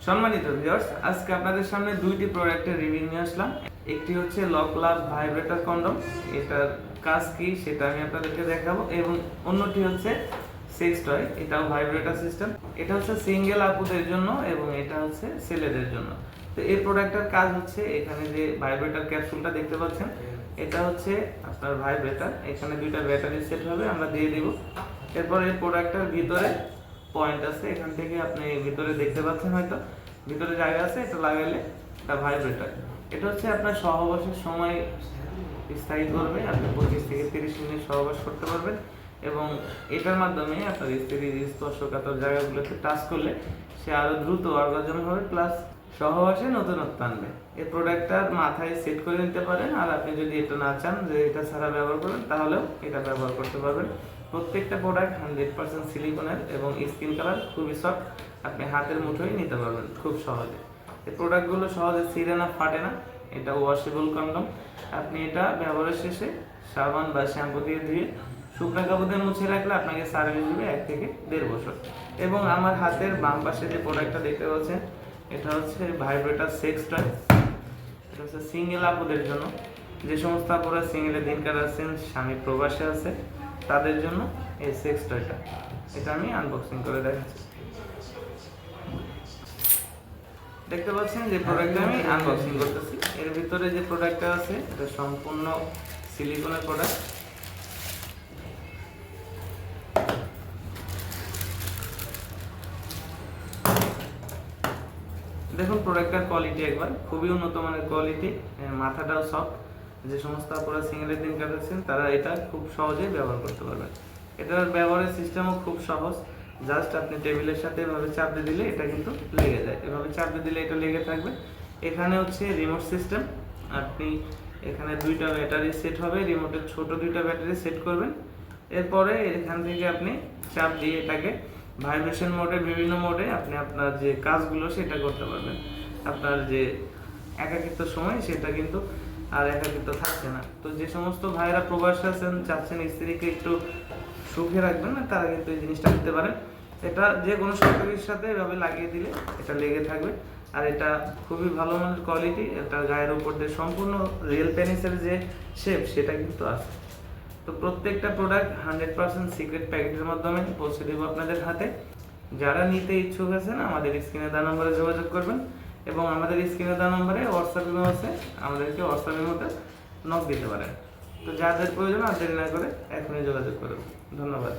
সম্মানিত ভিউয়ার্স, আজকে আপনাদের সামনে দুইটি প্রোডাক্টের রিভিউ নিয়ে আসলাম। একটি হচ্ছে লক লাভ ভাইব্রেটর কন্ডম, এটার কাজ কি সেটা আমি আপনাদেরকে দেখাবো, এবং অন্যটি হচ্ছে সেক্স টয়, এটাও ভাইব্রেটর সিস্টেম। এটা হচ্ছে সিঙ্গেল আপুদের জন্য এবং এটা হচ্ছে ছেলেদের জন্য। তো এই প্রোডাক্টের কাজ হচ্ছে, এখানে যে ভাইব্রেটর ক্যাপসুলটা দেখতে পাচ্ছেন, এটা হচ্ছে আপনার ভাইব্রেটর। এখানে দুইটা ব্যাটারি সেট হবে, আমরা দিয়ে দিব। এরপর এই প্রোডাক্টের ভিতরে পয়েন্ট আছে, এখান থেকে আপনি ভিতরে দেখতে পাচ্ছেন, হয়তো ভিতরে জায়গা আছে, এটা লাগাইলে এটা ভাইব্রেটর। এটা হচ্ছে আপনার সহবাসের সময় স্থায়ী করবে, আপনি 25 থেকে 30 মিনিট সহবাস করতে পারবেন, এবং এটার মাধ্যমে আপনার স্ত্রীর স্পর্শকাতর জায়গাগুলোতে টাচ করলে সে আরো দ্রুত অর্গাজম হবে, প্লাস সহবাসে নতুনত্ব আনবে। এই প্রোডাক্টটার মাথায় সেট করে নিতে পারেন, আর আপনি যদি এটা না চান যে এটা ছাড়া ব্যবহার করবেন, তাহলেও এটা ব্যবহার করতে পারবেন। প্রত্যেকটা প্রোডাক্ট 100% সিলিকনের এবং স্কিন কালার খুবই সফট, আপনি হাতের মুঠোয় নিতে পারবেন খুব সহজে। এই প্রোডাক্টগুলো সহজে ছিঁড়ে না, ফাটে না। এটা ওয়াশেবল কন্ডম, আপনি এটা ব্যবহারের শেষে সাবান বা শ্যাম্পু দিয়ে ধুয়ে শুকনো কাপড়ে মুছে রাখলে আপনাকে সার্ভিস দেবে 1 থেকে 1.5 বছর। এবং আমার হাতের বাম পাশে যে প্রোডাক্টটা দেখতে পাচ্ছেন, এটা হচ্ছে ভাইব্রেটর সেক্স টয়। এটা হচ্ছে সিঙ্গেল আপুদের জন্য, যে সমস্ত আপুরা সিঙ্গেলে দিন কাটাচ্ছেন, স্বামী প্রবাসে আছে, তাদের জন্য এই সেক্স টয়টা। এটা আমি আনবক্সিং করে দেখাচ্ছি। দেখতে পাচ্ছেন যে প্রোডাক্টটা আমি আনবক্সিং করতেছি। এর ভিতরে যে প্রোডাক্টটা আছে এটা সম্পূর্ণ সিলিকনের প্রোডাক্ট। দেখুন প্রোডাক্টটার কোয়ালিটি একবার, খুবই উন্নত মানের কোয়ালিটি, মাথাটাও সফট। যে সমস্ত আপনারা সিঙ্গেলের দিন কাটাচ্ছেন তারা এটা খুব সহজেই ব্যবহার করতে পারবেন। এটার ব্যবহারের সিস্টেমও খুব সহজ, জাস্ট আপনি টেবিলের সাথে এভাবে চাপ দিয়ে দিলে এটা কিন্তু লেগে যায়, এভাবে চাপ দিয়ে দিলে এটা লেগে থাকবে। এখানে হচ্ছে রিমোট সিস্টেম, আপনি এখানে দুইটা ব্যাটারি সেট হবে, রিমোটের ছোট দুইটা ব্যাটারি সেট করবেন। এরপরে এখান থেকে আপনি চাপ দিয়ে এটাকে ভাইব্রেশন মোডে, বিভিন্ন মোডে আপনি আপনার যে কাজগুলো সেটা করতে পারবেন। আপনার যে একাকিত্ব সময় সেটা কিন্তু আর একাকিত্ব থাকছে না। তো যে সমস্ত ভাইরা প্রবাসে আছেন, চাচ্ছেন স্ত্রীকে একটু সুখে রাখবেন না, তারা কিন্তু এই জিনিসটা নিতে পারেন। এটা যে কোনো সরকারির সাথে এভাবে লাগিয়ে দিলে এটা লেগে থাকবে, আর এটা খুবই ভালো মানের কোয়ালিটি। এটা গায়ের উপর দিয়ে সম্পূর্ণ রিয়েল পেনিসের যে শেপ সেটা কিন্তু আছে। তো প্রত্যেকটা প্রোডাক্ট 100% সিক্রেট প্যাকেটের মাধ্যমে পৌঁছে দেবো আপনাদের হাতে। যারা নিতে ইচ্ছুক আছেন আমাদের স্ক্রিনে দেওয়া নম্বরে যোগাযোগ করবেন, এবং আমাদের স্ক্রিনে দেওয়া নম্বরে হোয়াটসঅ্যাপের আছে, আমাদেরকে হোয়াটসঅ্যাপের মধ্যে নক দিতে পারেন। তো যাদের প্রয়োজন আর দেরি না করে এখনই যোগাযোগ করুন। ধন্যবাদ।